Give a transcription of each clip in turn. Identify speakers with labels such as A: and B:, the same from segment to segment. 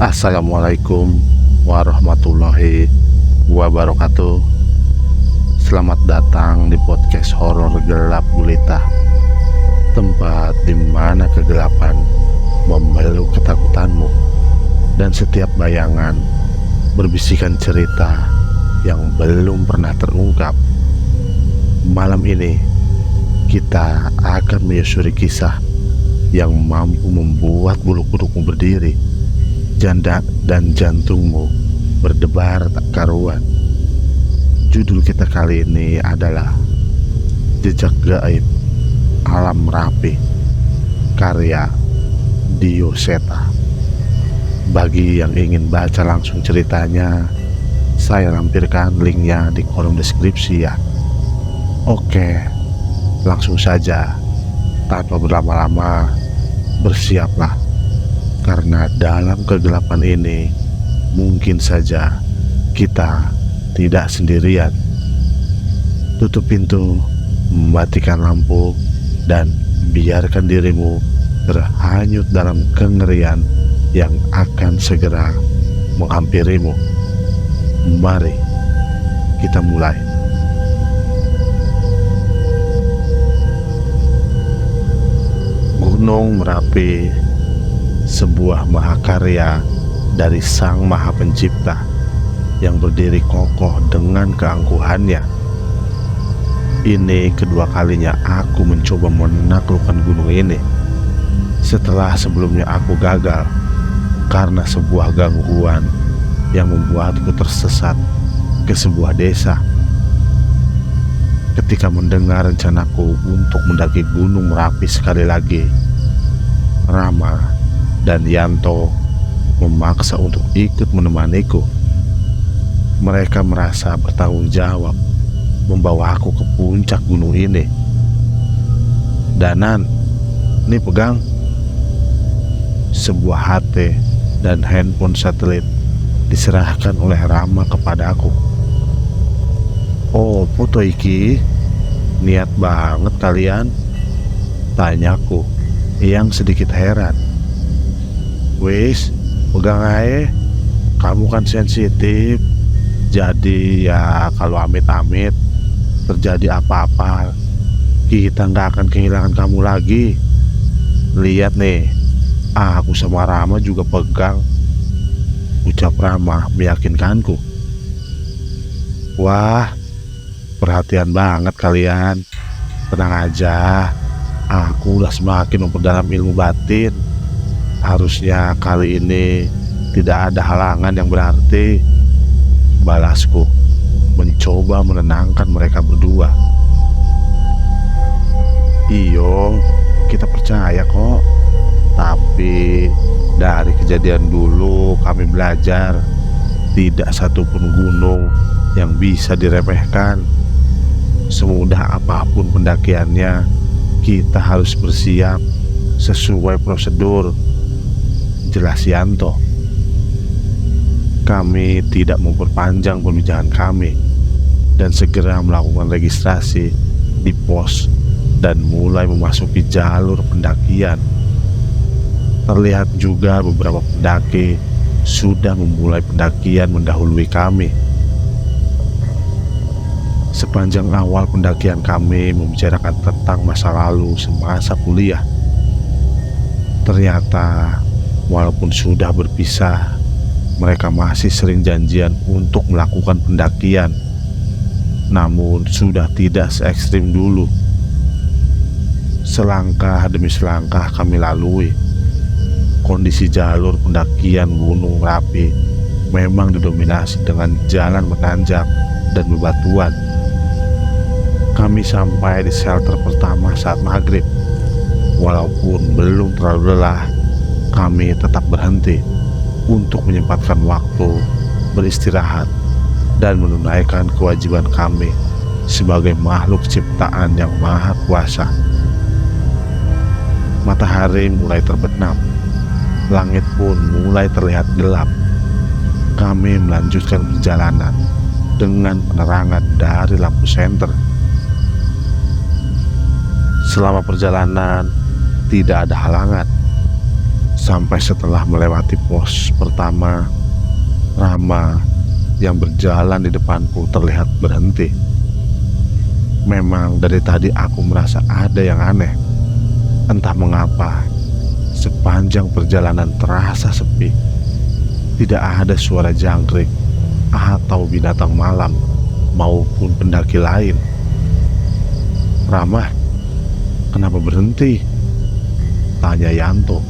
A: Assalamualaikum warahmatullahi wabarakatuh. Selamat datang di podcast horor gelap gulita, tempat di mana kegelapan memeluk ketakutanmu dan setiap bayangan berbisikan cerita yang belum pernah terungkap. Malam ini kita akan menyusuri kisah yang mampu membuat bulu kudukmu berdiri, janda dan jantungmu berdebar tak karuan. Judul kita kali ini adalah Jejak Gaib Alam Merapi, karya Dio Seta. Bagi yang ingin baca langsung ceritanya, saya lampirkan linknya di kolom deskripsi ya. Oke, langsung saja, tanpa berlama-lama, bersiaplah. Karena dalam kegelapan ini mungkin saja kita tidak sendirian. Tutup pintu, mematikan lampu, dan biarkan dirimu terhanyut dalam kengerian yang akan segera menghampirimu. Mari kita mulai. Gunung Merapi, sebuah mahakarya dari Sang Maha Pencipta yang berdiri kokoh dengan keangkuhannya. Ini kedua kalinya aku mencoba menaklukkan gunung ini, setelah sebelumnya aku gagal karena sebuah gangguan yang membuatku tersesat ke sebuah desa. Ketika mendengar rencanaku untuk mendaki Gunung Merapi sekali lagi, Rama dan Yanto memaksa untuk ikut menemaniku. Mereka merasa bertanggung jawab membawa aku ke puncak gunung ini. Danan, nih pegang. Sebuah HP dan handphone satelit diserahkan oleh Rama kepada aku. Oh, foto iki, niat banget kalian? Tanyaku yang sedikit heran. Wis, pegang aja. Kamu kan sensitif. Jadi ya kalau amit-amit terjadi apa-apa, kita nggak akan kehilangan kamu lagi. Lihat nih, aku sama Rama juga pegang. Ucap Rama meyakinkanku. Wah, perhatian banget kalian. Tenang aja, aku udah semakin memperdalam ilmu batin. Harusnya kali ini tidak ada halangan yang berarti. Balasku, mencoba menenangkan mereka berdua. Iyo, kita percaya kok. Tapi dari kejadian dulu kami belajar, tidak satupun gunung yang bisa diremehkan. Semudah apapun pendakiannya, kita harus bersiap sesuai prosedur, jelas Yanto. Kami tidak memperpanjang pembicaraan kami dan segera melakukan registrasi di pos dan mulai memasuki jalur pendakian. Terlihat juga beberapa pendaki sudah memulai pendakian mendahului kami. Sepanjang awal pendakian kami membicarakan tentang masa lalu semasa kuliah. Ternyata walaupun sudah berpisah, mereka masih sering janjian untuk melakukan pendakian. Namun sudah tidak se ekstrim dulu. Selangkah demi selangkah kami lalui. Kondisi jalur pendakian Gunung Merapi memang didominasi dengan jalan menanjak dan bebatuan. Kami sampai di shelter pertama saat maghrib. Walaupun belum terlalu lelah, kami tetap berhenti untuk menyempatkan waktu beristirahat dan menunaikan kewajiban kami sebagai makhluk ciptaan yang maha kuasa. Matahari mulai terbenam, langit pun mulai terlihat gelap. Kami melanjutkan perjalanan dengan penerangan dari lampu senter. Selama perjalanan tidak ada halangan. Sampai setelah melewati pos pertama, Rama yang berjalan di depanku terlihat berhenti. Memang dari tadi aku merasa ada yang aneh. Entah mengapa, sepanjang perjalanan terasa sepi. Tidak ada suara jangkrik atau binatang malam maupun pendaki lain. "Rama, kenapa berhenti?" tanya Yanto,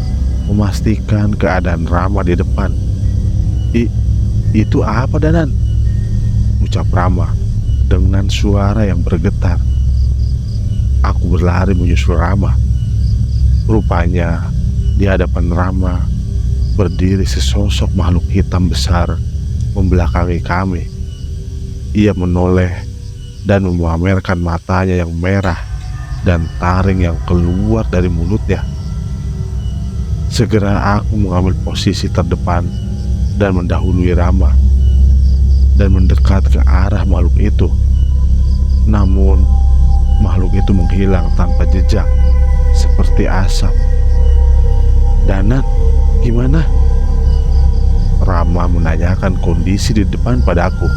A: memastikan keadaan Rama di depan. Itu apa, Danan?" ucap Rama dengan suara yang bergetar. Aku berlari menyusul Rama. Rupanya di hadapan Rama berdiri sesosok makhluk hitam besar membelakangi kami. Ia menoleh dan memamerkan matanya yang merah dan taring yang keluar dari mulutnya. Segera aku mengambil posisi terdepan dan mendahului Rama dan mendekat ke arah makhluk itu. Namun makhluk itu menghilang tanpa jejak seperti asap. "Danan, gimana?" Rama menanyakan kondisi di depan padaku.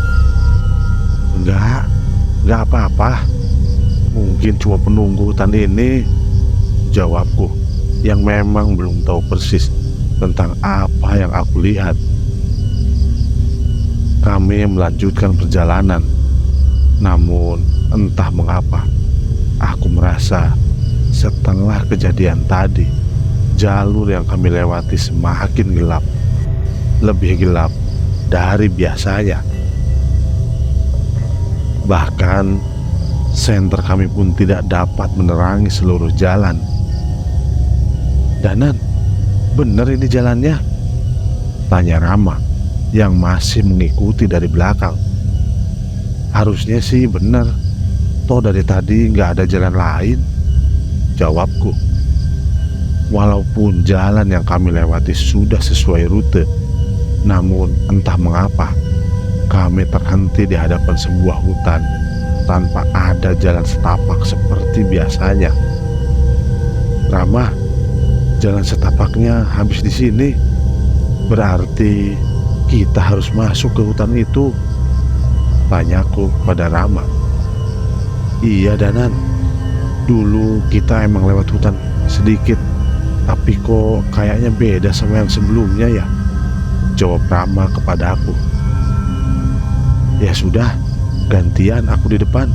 A: Enggak apa-apa. Mungkin cuma penunggu hutan ini," jawabku, yang memang belum tahu persis tentang apa yang aku lihat. Kami melanjutkan perjalanan. Namun entah mengapa, aku merasa setelah kejadian tadi, jalur yang kami lewati semakin gelap. Lebih gelap dari biasanya. Bahkan senter kami pun tidak dapat menerangi seluruh jalan. "Danan, bener ini jalannya?" tanya Rama yang masih mengikuti dari belakang. "Harusnya sih bener, toh dari tadi nggak ada jalan lain," jawabku. Walaupun jalan yang kami lewati sudah sesuai rute, namun entah mengapa kami terhenti di hadapan sebuah hutan tanpa ada jalan setapak seperti biasanya. "Rama, jalan setapaknya habis di sini. Berarti kita harus masuk ke hutan itu," tanyaku pada Rama. "Iya, Danan. Dulu kita emang lewat hutan sedikit, tapi kok kayaknya beda sama yang sebelumnya ya," jawab Rama kepada aku. "Ya sudah, gantian aku di depan.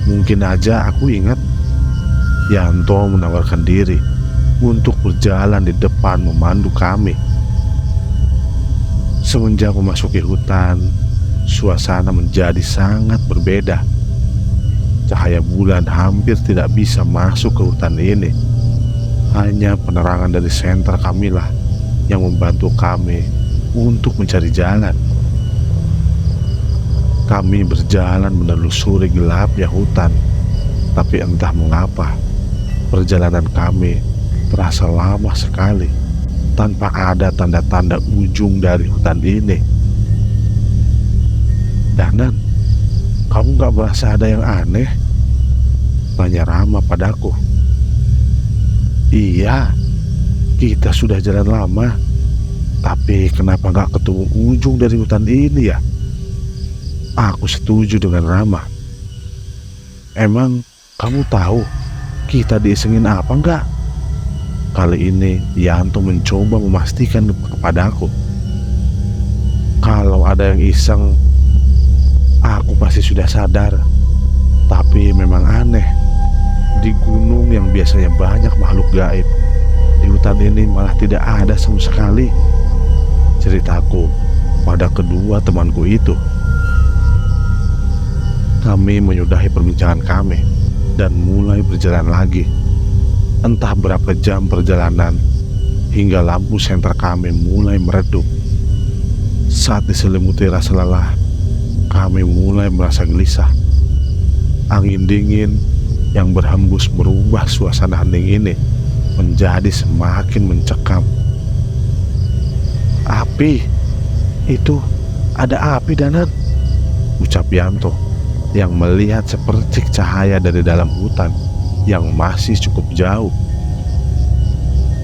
A: Mungkin aja aku ingat." Yanto menawarkan diri untuk berjalan di depan memandu kami. Semenjak memasuki hutan, suasana menjadi sangat berbeda. Cahaya bulan hampir tidak bisa masuk ke hutan ini. Hanya penerangan dari senter kamilah yang membantu kami untuk mencari jalan. Kami berjalan menelusuri gelapnya hutan, tapi entah mengapa perjalanan kami terasa lama sekali tanpa ada tanda-tanda ujung dari hutan ini. "Danan, kamu gak merasa ada yang aneh?" tanya Rama padaku. "Iya, kita sudah jalan lama, tapi kenapa gak ketemu ujung dari hutan ini ya?" Aku setuju dengan Rama. "Emang kamu tahu kita diisengin apa enggak?" Kali ini Yanto mencoba memastikan kepadaku. "Kalau ada yang iseng, aku pasti sudah sadar. Tapi memang aneh, di gunung yang biasanya banyak makhluk gaib, di hutan ini malah tidak ada sama sekali," ceritaku pada kedua temanku itu. Kami menyudahi perbincangan kami dan mulai berjalan lagi. Entah berapa jam perjalanan hingga lampu senter kami mulai meredup. Saat diselimuti rasa lelah, kami mulai merasa gelisah. Angin dingin yang berhembus merubah suasana hening ini menjadi semakin mencekam. "Api, itu ada api, Danan," ucap Yanto yang melihat sepercik cahaya dari dalam hutan yang masih cukup jauh.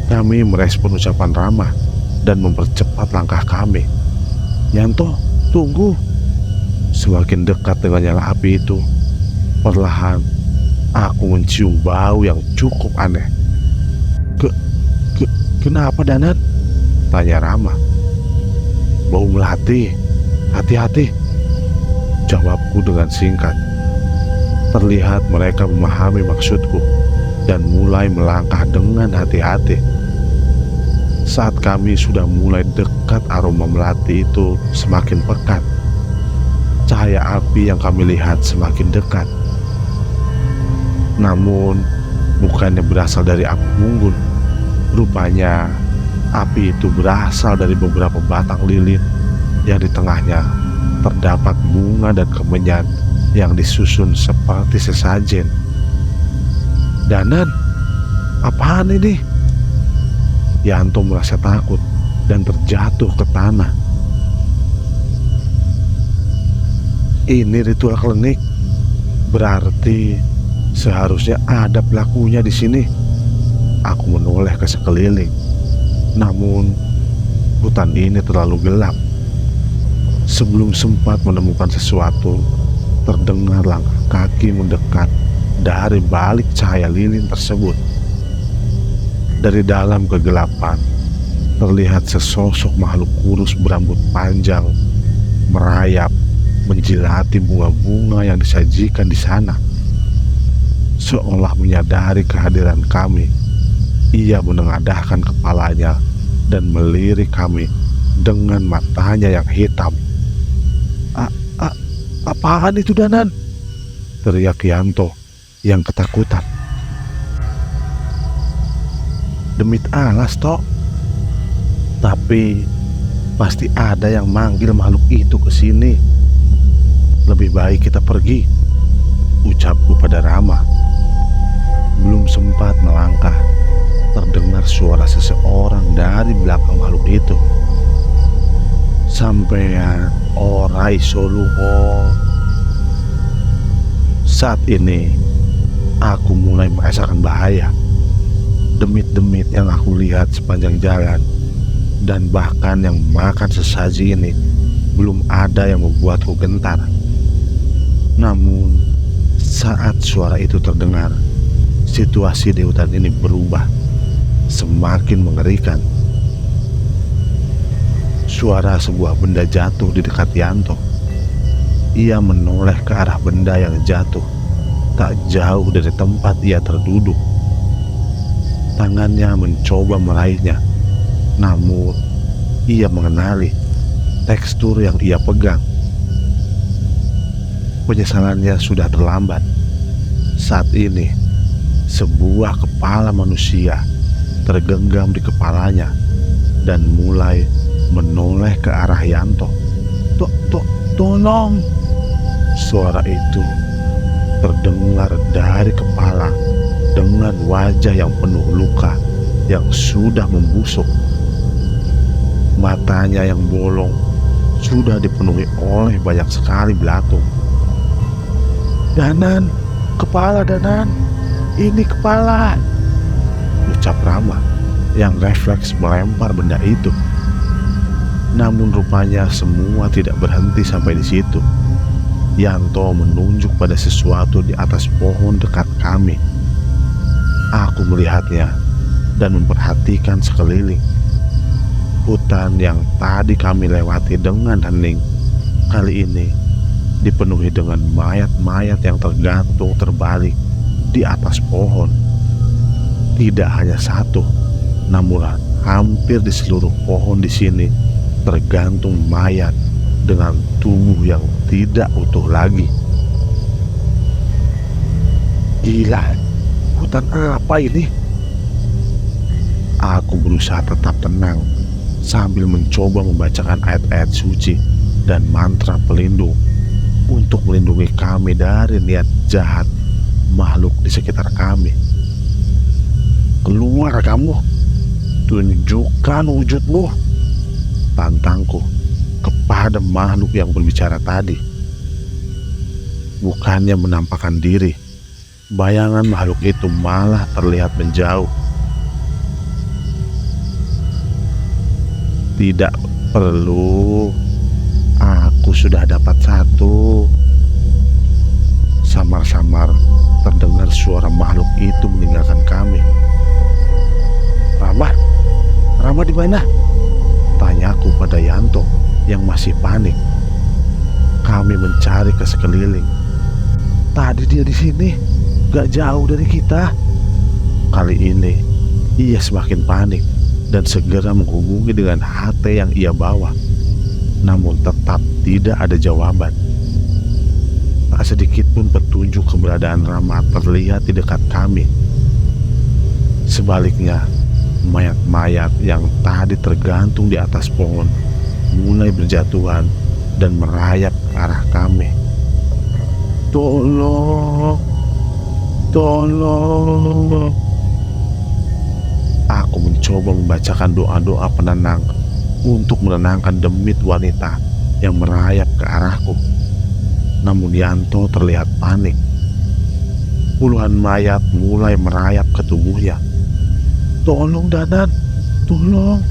A: Kami merespon ucapan Rama dan mempercepat langkah kami. "Yanto, tunggu!" Semakin dekat dengan nyala api itu, perlahan aku mencium bau yang cukup aneh. Kenapa, Danan?" tanya Rama. "Bau melati, hati-hati," jawabku dengan singkat. Terlihat mereka memahami maksudku dan mulai melangkah dengan hati-hati. Saat kami sudah mulai dekat, aroma melati itu semakin pekat. Cahaya api yang kami lihat semakin dekat. Namun, bukannya berasal dari api unggun. Rupanya, api itu berasal dari beberapa batang lilin yang di tengahnya terdapat bunga dan kemenyan yang disusun seperti sesajen. "Danan, apaan ini?" Yanto merasa takut dan terjatuh ke tanah. "Ini ritual klinik. Berarti seharusnya ada pelakunya di sini." Aku menoleh ke sekeliling. Namun, hutan ini terlalu gelap. Sebelum sempat menemukan sesuatu, terdengar langkah kaki mendekat dari balik cahaya lilin tersebut. Dari dalam kegelapan, terlihat sesosok makhluk kurus berambut panjang merayap menjilati bunga-bunga yang disajikan di sana. Seolah menyadari kehadiran kami, ia menengadahkan kepalanya dan melirik kami dengan matanya yang hitam. Apaan itu, Danan?" teriak Yanto yang ketakutan. "Demit alas, Tok. Tapi pasti ada yang manggil makhluk itu ke sini. Lebih baik kita pergi," ucapku pada Rama. Belum sempat melangkah, terdengar suara seseorang dari belakang makhluk itu. "Sampean ora iso lunga." Saat ini, aku mulai merasakan bahaya. Demit-demit yang aku lihat sepanjang jalan dan bahkan yang makan sesaji ini belum ada yang membuatku gentar. Namun, saat suara itu terdengar, situasi di hutan ini berubah, semakin mengerikan. Suara sebuah benda jatuh di dekat Yanto. Ia menoleh ke arah benda yang jatuh, tak jauh dari tempat ia terduduk. Tangannya mencoba meraihnya, namun ia mengenali tekstur yang ia pegang. Penyesalannya sudah terlambat. Saat ini, sebuah kepala manusia tergenggam di kepalanya dan mulai menoleh ke arah Yanto. Tolong!" Suara itu terdengar dari kepala dengan wajah yang penuh luka yang sudah membusuk. Matanya yang bolong sudah dipenuhi oleh banyak sekali belatung. "Danan, kepala Danan, ini kepala," ucap Rama yang refleks melempar benda itu. Namun rupanya semua tidak berhenti sampai di situ. Yanto menunjuk pada sesuatu di atas pohon dekat kami. Aku melihatnya dan memperhatikan sekeliling. Hutan yang tadi kami lewati dengan hening, kali ini dipenuhi dengan mayat-mayat yang tergantung terbalik di atas pohon. Tidak hanya satu, namun hampir di seluruh pohon di sini tergantung mayat dengan tubuh yang tidak utuh lagi. Gila, hutan apa ini? Aku berusaha tetap tenang sambil mencoba membacakan ayat-ayat suci dan mantra pelindung untuk melindungi kami dari niat jahat makhluk di sekitar kami. "Keluar kamu, tunjukkan wujudmu," tantangku kepada makhluk yang berbicara tadi. Bukannya menampakkan diri, bayangan makhluk itu malah terlihat menjauh. Tidak perlu, aku sudah dapat satu. Samar-samar terdengar suara makhluk itu meninggalkan kami. Rama, Rama di mana? Tanyaku pada Yanto yang masih panik. Kami mencari ke sekeliling. Tadi dia di sini, gak jauh dari kita. Kali ini ia semakin panik dan segera menghubungi dengan HT yang ia bawa. Namun tetap tidak ada jawaban. Tak sedikit pun petunjuk keberadaan Rama terlihat di dekat kami. Sebaliknya, mayat-mayat yang tadi tergantung di atas pohon mulai berjatuhan dan merayap ke arah kami. Tolong, tolong. Aku mencoba membacakan doa-doa penenang untuk menenangkan demit wanita yang merayap ke arahku. Namun Yanto terlihat panik. Puluhan mayat mulai merayap ke tubuhnya. Tolong Danan, tolong,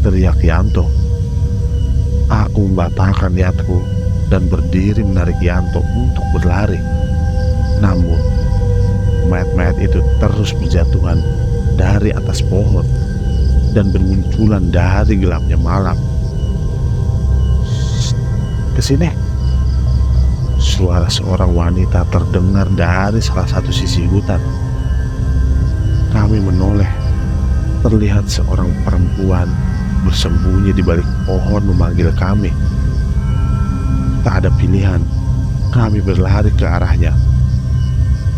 A: teriak Yanto. Aku membatalkan niatku dan berdiri menarik Yanto untuk berlari. Namun mayat-mayat itu terus berjatuhan dari atas pohon dan bermunculan dari gelapnya malam. Kesini. Suara seorang wanita terdengar dari salah satu sisi hutan. Kami menoleh. Terlihat seorang perempuan bersembunyi di balik pohon memanggil kami. Tak ada pilihan, kami berlari ke arahnya.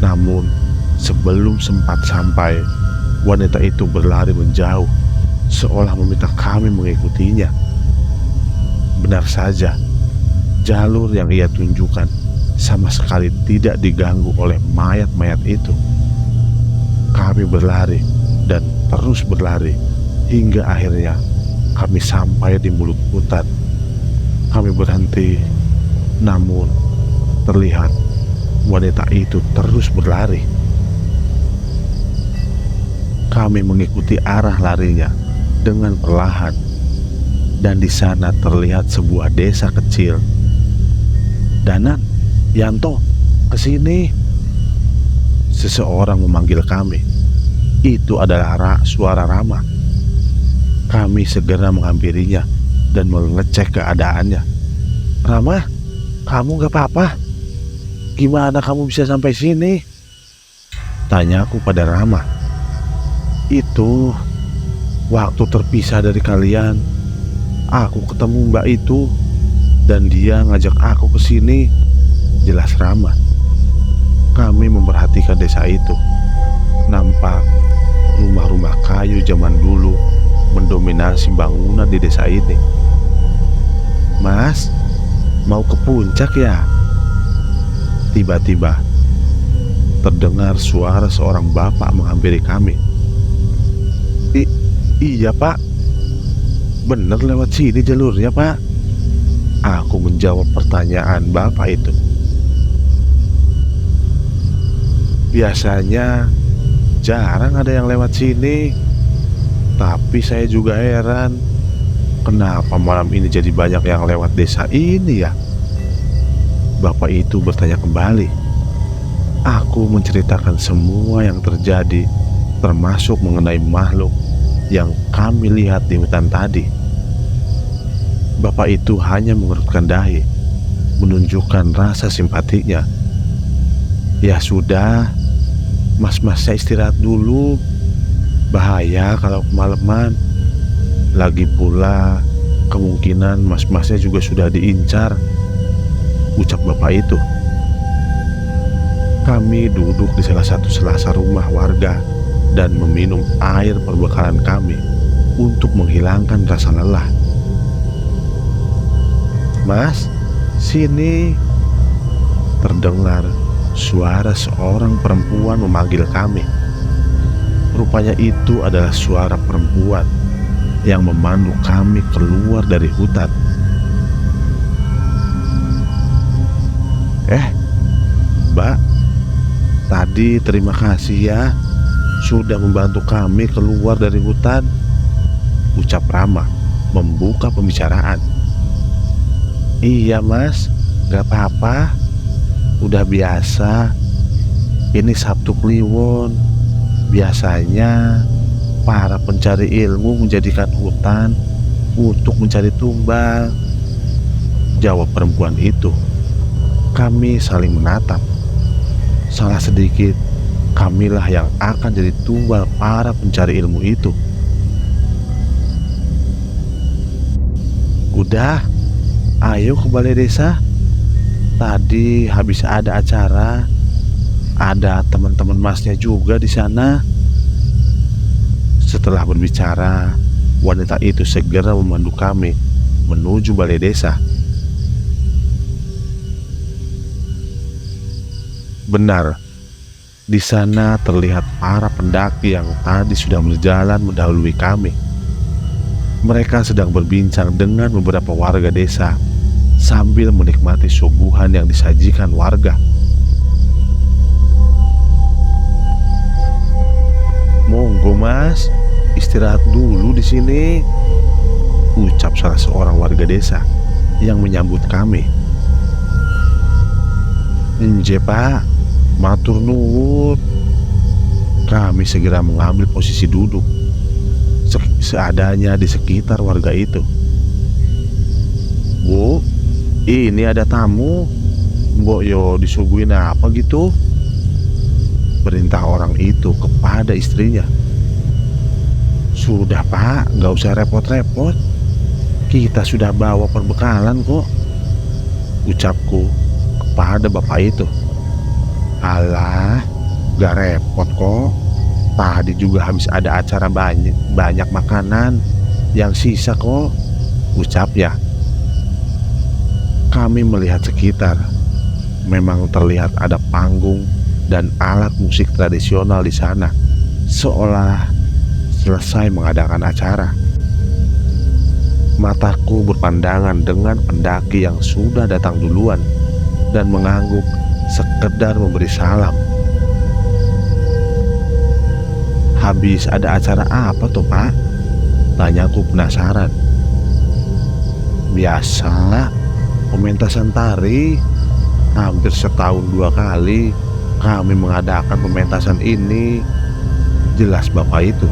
A: Namun sebelum sempat sampai, wanita itu berlari menjauh, seolah meminta kami mengikutinya. Benar saja, jalur yang ia tunjukkan sama sekali tidak diganggu oleh mayat-mayat itu. Kami berlari dan terus berlari hingga akhirnya kami sampai di mulut hutan. Kami berhenti, namun terlihat wanita itu terus berlari. Kami mengikuti arah larinya dengan perlahan, dan di sana terlihat sebuah desa kecil. Danan, Yanto, kesini. Seseorang memanggil kami. Itu adalah suara Rama. Kami segera menghampirinya dan mengecek keadaannya. Rama, kamu gak apa-apa? Gimana kamu bisa sampai sini? Tanyaku pada Rama. Itu waktu terpisah dari kalian, aku ketemu mbak itu dan dia ngajak aku ke sini, jelas Rama. Kami memperhatikan desa itu. Nampak rumah-rumah kayu zaman dulu mendominasi bangunan di desa ini. Mas, mau ke puncak ya? Tiba-tiba terdengar suara seorang bapak menghampiri kami. Iya pak, bener lewat sini jalurnya pak. Aku menjawab pertanyaan bapak itu. Biasanya jarang ada yang lewat sini, tapi saya juga heran kenapa malam ini jadi banyak yang lewat desa ini ya. Bapak itu bertanya kembali. Aku menceritakan semua yang terjadi, termasuk mengenai makhluk yang kami lihat di hutan tadi. Bapak itu hanya mengerutkan dahi, menunjukkan rasa simpatinya. Ya sudah, mas-mas saya istirahat dulu. Bahaya kalau kemalaman. Lagi pula kemungkinan mas-masnya juga sudah diincar, ucap bapak itu. Kami duduk di salah satu selasar rumah warga dan meminum air perbekalan kami untuk menghilangkan rasa lelah. Mas, sini. Terdengar suara seorang perempuan memanggil kami. Rupanya itu adalah suara perempuan yang memandu kami keluar dari hutan. Mbak, tadi terima kasih ya sudah membantu kami keluar dari hutan, ucap Rama membuka pembicaraan. "Iya mas, gak apa-apa, udah biasa. Ini Sabtu Kliwon. Biasanya para pencari ilmu menjadikan hutan untuk mencari tumbal," jawab perempuan itu. Kami saling menatap. Salah sedikit, kamilah yang akan jadi tumbal para pencari ilmu itu. "Udah, ayo ke balai desa. Tadi habis ada acara. Ada teman-teman masnya juga di sana." Setelah berbicara, wanita itu segera memandu kami menuju balai desa. Benar, di sana terlihat para pendaki yang tadi sudah berjalan mendahului kami. Mereka sedang berbincang dengan beberapa warga desa sambil menikmati suguhan yang disajikan warga. "Monggo mas, istirahat dulu di sini," ucap salah seorang warga desa yang menyambut kami. "Nje pak, matur nuwun." Kami segera mengambil posisi duduk seadanya di sekitar warga itu. "Bu, ini ada tamu. Mbok yo disuguhin apa gitu?" perintah orang itu kepada istrinya. "Sudah pak, gak usah repot-repot. Kita sudah bawa perbekalan kok," ucapku kepada bapak itu. "Alah, gak repot kok. Tadi juga habis ada acara banyak makanan yang sisa kok," ucapnya. Kami melihat sekitar. Memang terlihat ada panggung dan alat musik tradisional di sana, seolah selesai mengadakan acara. Mataku berpandangan dengan pendaki yang sudah datang duluan dan mengangguk sekedar memberi salam. "Habis ada acara apa tuh pak?" tanyaku penasaran. "Biasa, pementasan tari. Hampir setahun 2 kali kami mengadakan pementasan ini," jelas bapak itu.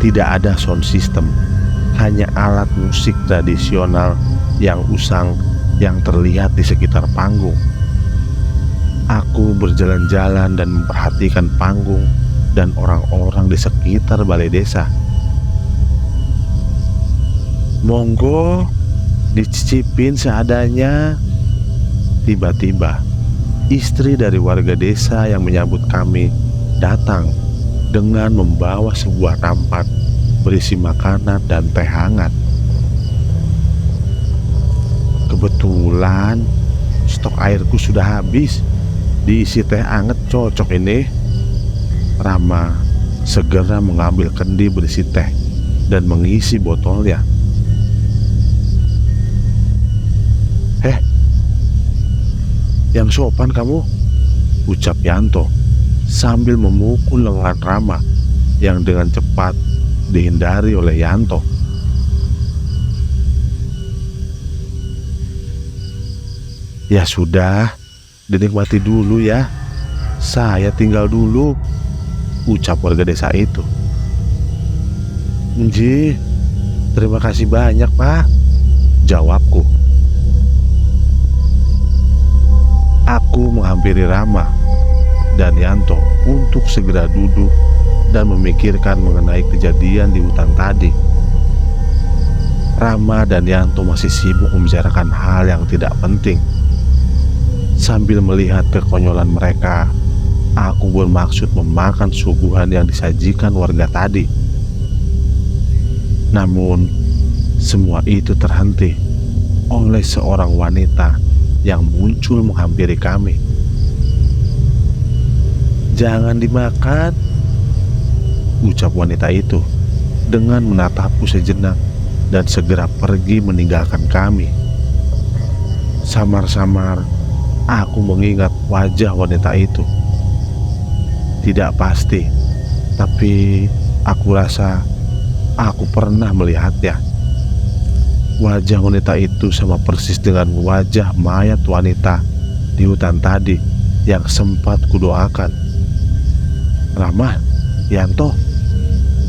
A: Tidak ada sound system, hanya alat musik tradisional yang usang yang terlihat di sekitar panggung. Aku berjalan-jalan dan memperhatikan panggung dan orang-orang di sekitar balai desa. "Monggo, dicicipin seadanya." Tiba-tiba, istri dari warga desa yang menyambut kami datang dengan membawa sebuah nampan berisi makanan dan teh hangat. "Kebetulan stok airku sudah habis. Diisi teh hangat cocok ini." Rama segera mengambil kendi berisi teh dan mengisi botolnya. "Yang sopan kamu," ucap Yanto sambil memukul lengan Rama yang dengan cepat dihindari oleh Yanto. "Ya sudah, dinikmati dulu ya. Saya tinggal dulu," ucap warga desa itu. "Nji, terima kasih banyak pak," jawabku. Aku menghampiri Rama dan Yanto untuk segera duduk dan memikirkan mengenai kejadian di hutan tadi. Rama dan Yanto masih sibuk membicarakan hal yang tidak penting. Sambil melihat kekonyolan mereka, aku bermaksud memakan suguhan yang disajikan warga tadi. Namun, semua itu terhenti oleh seorang wanita yang muncul menghampiri kami. "Jangan dimakan," ucap wanita itu dengan menatapku sejenak dan segera pergi meninggalkan kami. Samar-samar aku mengingat wajah wanita itu. Tidak pasti, tapi Aku rasa aku pernah melihatnya. Wajah wanita itu sama persis dengan wajah mayat wanita di hutan tadi yang sempat kudoakan. Rama, Yanto,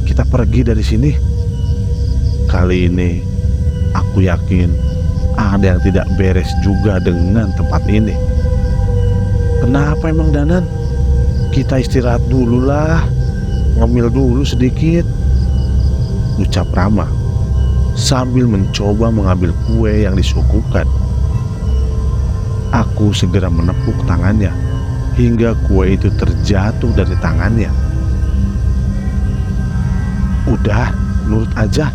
A: kita pergi dari sini. Kali ini aku yakin ada yang tidak beres juga dengan tempat ini. Kenapa emang Danan? Kita istirahat dulu lah, ngemil dulu sedikit, ucap Rama sambil mencoba mengambil kue yang disuguhkan. Aku segera menepuk tangannya hingga kue itu terjatuh dari tangannya. Udah, nurut aja.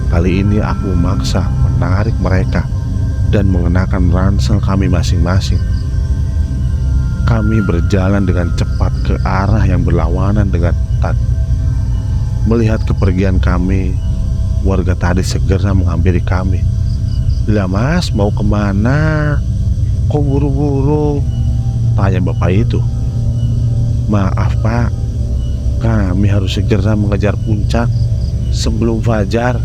A: Kali ini aku memaksa menarik mereka dan mengenakan ransel kami masing-masing. Kami berjalan dengan cepat ke arah yang berlawanan dengan hutan. Melihat kepergian kami, warga tadi segera menghampiri kami. "Lah mas, mau kemana? Kok buru-buru?" tanya bapak itu. "Maaf pak, kami harus segera mengejar puncak sebelum fajar,"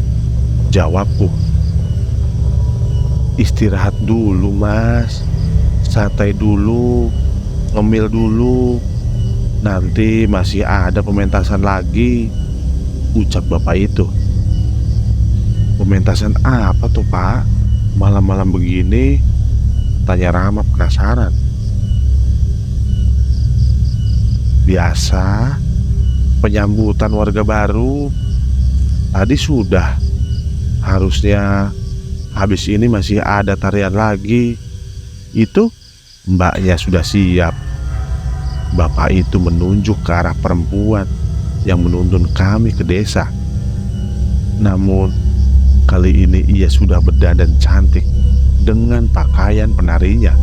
A: jawabku. "Istirahat dulu mas, santai dulu, ngemil dulu, nanti masih ada pementasan lagi," ucap bapak itu. "Pementasan apa tuh pak? Malam-malam begini?" tanya Rama penasaran. "Biasa, penyambutan warga baru. Tadi sudah. Harusnya habis ini masih ada tarian lagi. Itu mbaknya sudah siap." Bapak itu menunjuk ke arah perempuan yang menuntun kami ke desa. Namun kali ini ia sudah berdandan cantik dengan pakaian penarinya.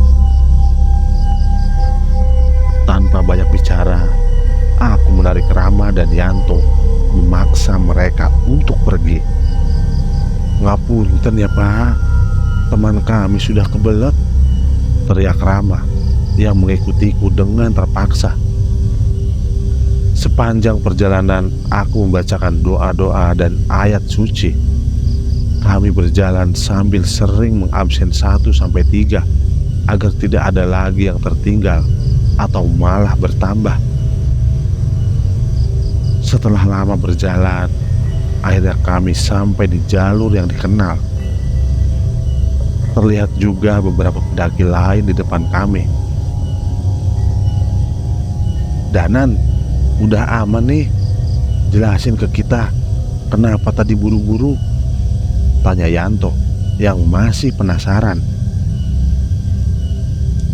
A: Tanpa banyak bicara, aku menarik Rama dan Yanto, memaksa mereka untuk pergi. "Ngapunten ya pak, teman kami sudah kebelet," teriak Rama yang mengikutiku dengan terpaksa. Sepanjang perjalanan aku membacakan doa-doa dan ayat suci. Kami berjalan sambil sering mengabsen 1-3 agar tidak ada lagi yang tertinggal atau malah bertambah. Setelah lama berjalan, akhirnya kami sampai di jalur yang dikenal. Terlihat juga beberapa pendaki lain di depan kami. "Danan, udah aman nih. Jelasin ke kita, kenapa tadi buru-buru?" tanya Yanto yang masih penasaran.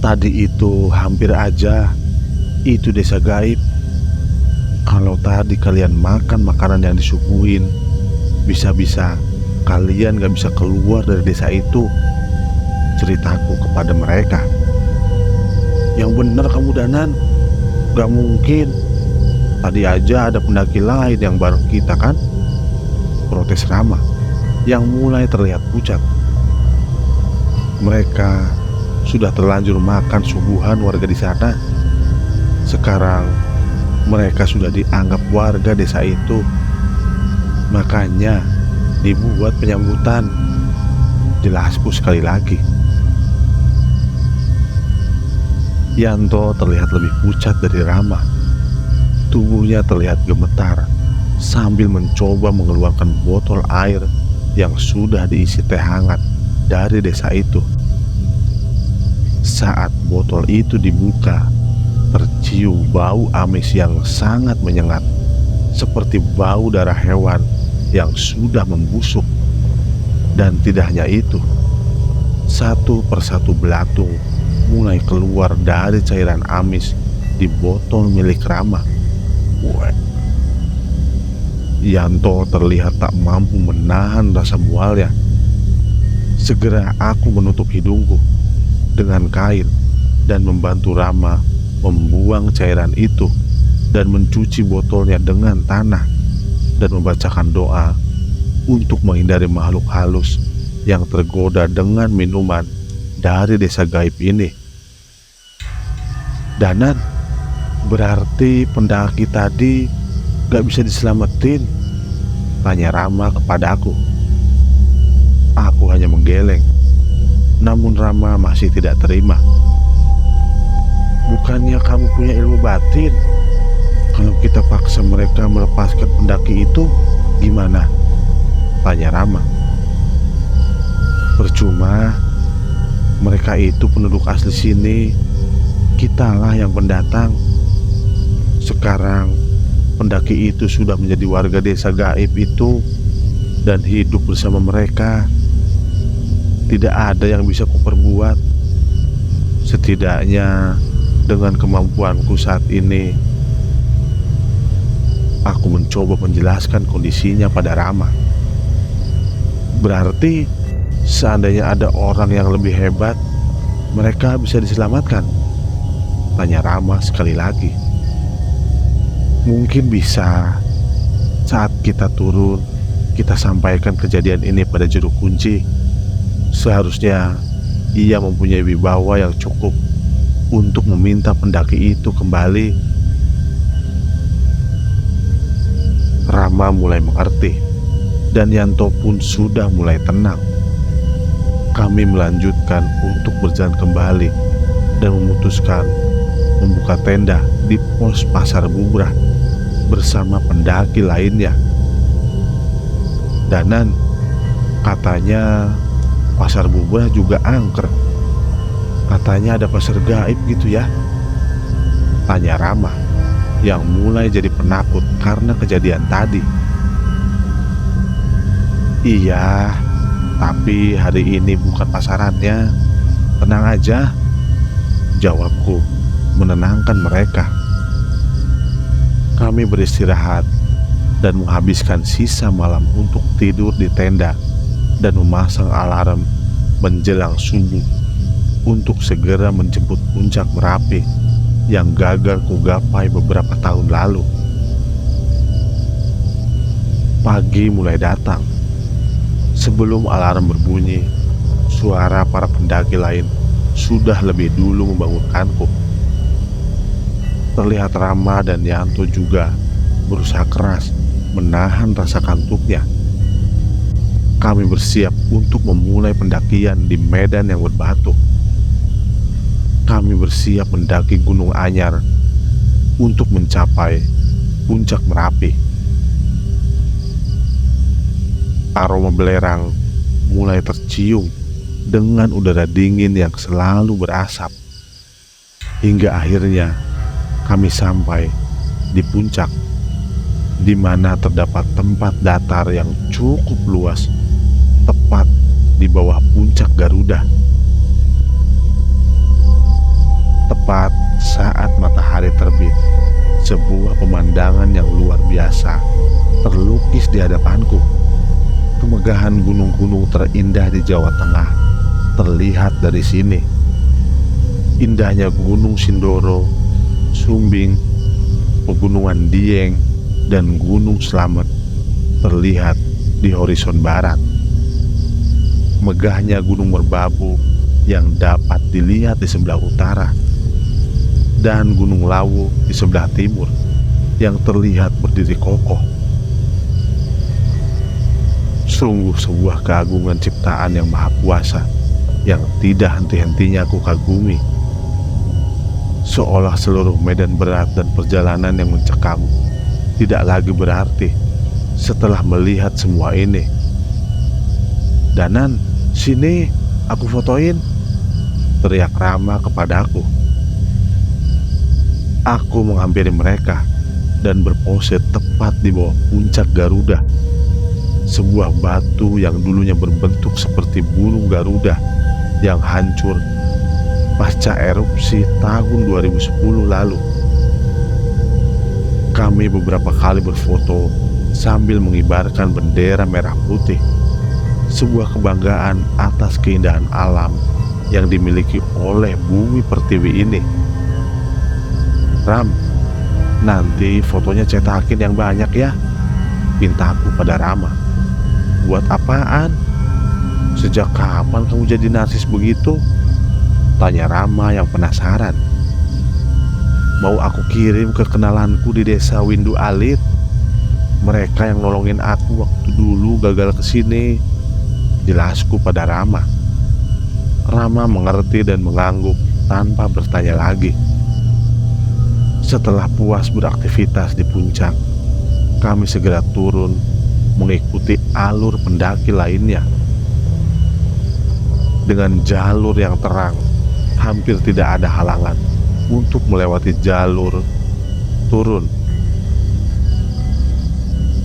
A: "Tadi itu hampir aja. Itu desa gaib. Kalau tadi kalian makan makanan yang disuguhin, bisa-bisa kalian gak bisa keluar dari desa itu," ceritaku kepada mereka. "Yang bener kamu Danan, gak mungkin. Tadi aja ada pendaki lain yang bareng kita kan?" protes Rama yang mulai terlihat pucat. Mereka sudah terlanjur makan suguhan warga di sana. Sekarang mereka sudah dianggap warga desa itu. Makanya dibuat penyambutan, jelasku sekali lagi. Yanto terlihat lebih pucat dari Rama. Tubuhnya terlihat gemetar sambil mencoba mengeluarkan botol air yang sudah diisi teh hangat dari desa itu. Saat botol itu dibuka, tercium bau amis yang sangat menyengat, seperti bau darah hewan yang sudah membusuk. Dan tidak hanya itu, satu persatu belatung mulai keluar dari cairan amis di botol milik Rama. Yanto terlihat tak mampu menahan rasa mualnya. Segera aku menutup hidungku dengan kain dan membantu Rama membuang cairan itu dan mencuci botolnya dengan tanah dan membacakan doa untuk menghindari makhluk halus yang tergoda dengan minuman dari desa gaib ini. "Danan, berarti pendaki tadi gak bisa diselamatin? Tanya Rama kepada aku. Aku hanya menggeleng. Namun Rama masih tidak terima. Bukannya kamu punya ilmu batin? Kalau kita paksa mereka melepaskan pendaki itu, gimana? Tanya Rama. Percuma. Mereka itu penduduk asli sini. Kitalah yang pendatang. Sekarang pendaki itu sudah menjadi warga desa gaib itu dan hidup bersama mereka. Tidak ada yang bisa kuperbuat. Setidaknya dengan kemampuanku saat ini, aku mencoba menjelaskan kondisinya pada Rama. Berarti seandainya ada orang yang lebih hebat, mereka bisa diselamatkan? Tanya Rama sekali lagi. Mungkin bisa. Saat kita turun, kita sampaikan kejadian ini pada juru kunci. Seharusnya ia mempunyai wibawa yang cukup untuk meminta pendaki itu kembali. Rama mulai mengerti dan Yanto pun sudah mulai tenang. Kami melanjutkan untuk berjalan kembali dan memutuskan membuka tenda di pos Pasar Bubrah bersama pendaki lainnya. Danan, katanya Pasar Bubrah juga angker. Katanya ada pasar gaib gitu ya? Tanya Rama yang mulai jadi penakut karena kejadian tadi. Iya, tapi hari ini bukan pasarannya. Tenang aja, jawabku menenangkan mereka. Kami beristirahat dan menghabiskan sisa malam untuk tidur di tenda dan memasang alarm menjelang subuh untuk segera menjemput puncak Merapi yang gagal kugapai beberapa tahun lalu. Pagi mulai datang. Sebelum alarm berbunyi, suara para pendaki lain sudah lebih dulu membangunkanku. Terlihat Rama dan Yanto juga berusaha keras menahan rasa kantuknya. Kami bersiap untuk memulai pendakian di medan yang berbatu. Kami bersiap mendaki Gunung Anyar untuk mencapai puncak Merapi. Aroma belerang mulai tercium dengan udara dingin yang selalu berasap. Hingga akhirnya kami sampai di puncak, di mana terdapat tempat datar yang cukup luas, tepat di bawah puncak Garuda. Tepat saat matahari terbit, sebuah pemandangan yang luar biasa terlukis di hadapanku. Kemegahan gunung-gunung terindah di Jawa Tengah terlihat dari sini. Indahnya Gunung Sindoro, Sumbing, Pegunungan Dieng, dan Gunung Slamet terlihat di horizon barat. Megahnya Gunung Merbabu yang dapat dilihat di sebelah utara, dan Gunung Lawu di sebelah timur yang terlihat berdiri kokoh. Sungguh sebuah keagungan ciptaan yang maha kuasa yang tidak henti-hentinya aku kagumi. Seolah seluruh medan berat dan perjalanan yang mencekam tidak lagi berarti setelah melihat semua ini. Danan, sini aku fotoin, teriak Rama kepadaku. Aku menghampiri mereka dan berpose tepat di bawah puncak Garuda, sebuah batu yang dulunya berbentuk seperti burung Garuda yang hancur pasca erupsi tahun 2010 lalu. Kami beberapa kali berfoto sambil mengibarkan bendera merah putih, sebuah kebanggaan atas keindahan alam yang dimiliki oleh bumi pertiwi ini. Ram, nanti fotonya cetakin yang banyak ya, pintaku pada Rama. Buat apaan? Sejak kapan kamu jadi narsis begitu? Tanya Rama yang penasaran. Mau aku kirim ke kenalanku di desa Windu Alit? Mereka yang nolongin aku waktu dulu gagal kesini, jelasku pada Rama. Rama mengerti dan mengangguk tanpa bertanya lagi. Setelah puas beraktivitas di puncak, kami segera turun mengikuti alur pendaki lainnya. Dengan jalur yang terang, hampir tidak ada halangan untuk melewati jalur turun.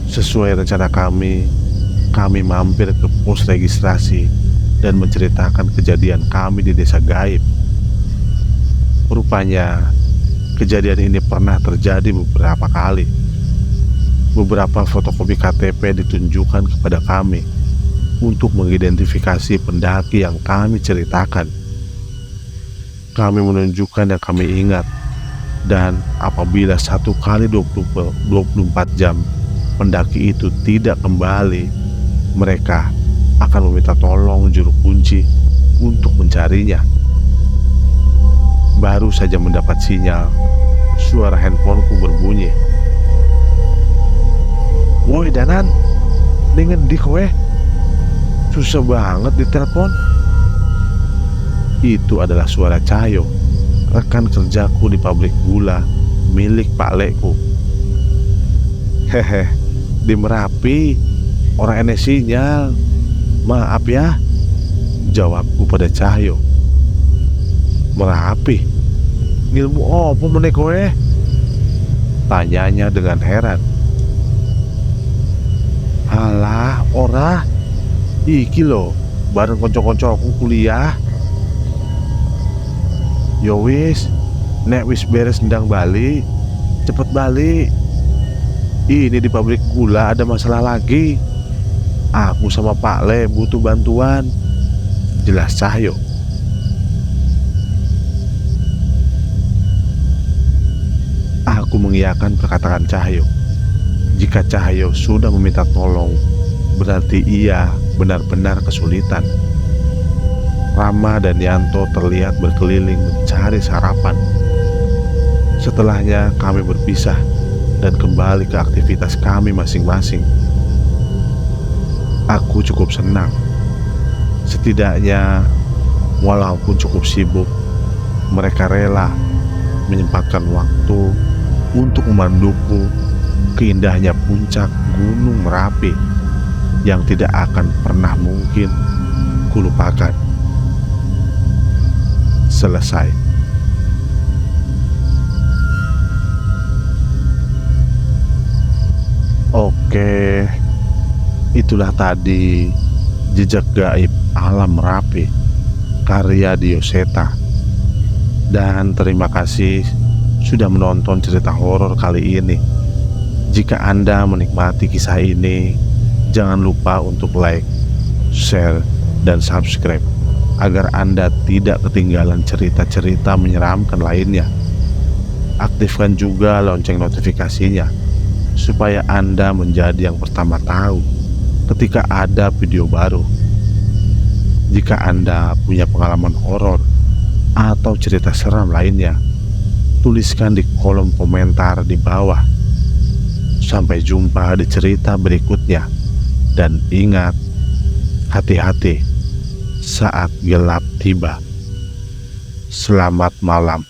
A: Sesuai rencana kami mampir ke pos registrasi dan menceritakan kejadian kami di desa gaib. Rupanya, kejadian ini pernah terjadi beberapa kali. Beberapa fotokopi KTP ditunjukkan kepada kami untuk mengidentifikasi pendaki yang kami ceritakan. Kami menunjukkan yang kami ingat, dan apabila 1 kali 24 jam pendaki itu tidak kembali, mereka akan meminta tolong juru kunci untuk mencarinya. Baru saja mendapat sinyal, suara handphoneku berbunyi. "Woi Danan, dengan di kowe? Susah banget ditelepon." Itu adalah suara Cahyo, rekan kerjaku di pabrik gula milik Pak Lekku. "Hehe, di Merapi, orang enek sinyal. Maaf ya," jawabku pada Cahyo. "Merapi? Ngilmu opo meneh kowe?" tanyanya dengan heran. "Halah, ora. Iki lho, bareng konco-koncoku kuliah." "Yo wis, nek wis beres ndang balik, cepet balik. Ini di pabrik gula ada masalah lagi. Aku sama Pak Le butuh bantuan," jelas Cahyo. Aku mengiyakan perkataan Cahyo. Jika Cahyo sudah meminta tolong, berarti ia benar-benar kesulitan. Rama dan Yanto terlihat berkeliling mencari sarapan. Setelahnya kami berpisah dan kembali ke aktivitas kami masing-masing. Aku cukup senang. Setidaknya, walaupun cukup sibuk, mereka rela menyempatkan waktu untuk memanduku ke indahnya puncak Gunung Merapi yang tidak akan pernah mungkin kulupakan. Selesai. Oke, itulah tadi Jejak Gaib Alam Merapi karya Dioseta. Dan terima kasih sudah menonton cerita horor kali ini. Jika Anda menikmati kisah ini, jangan lupa untuk like, share, dan subscribe agar Anda tidak ketinggalan cerita-cerita menyeramkan lainnya. Aktifkan juga lonceng notifikasinya supaya Anda menjadi yang pertama tahu ketika ada video baru. Jika Anda punya pengalaman horor atau cerita seram lainnya, tuliskan di kolom komentar di bawah. Sampai jumpa di cerita berikutnya. Dan ingat, hati-hati saat gelap tiba. Selamat malam.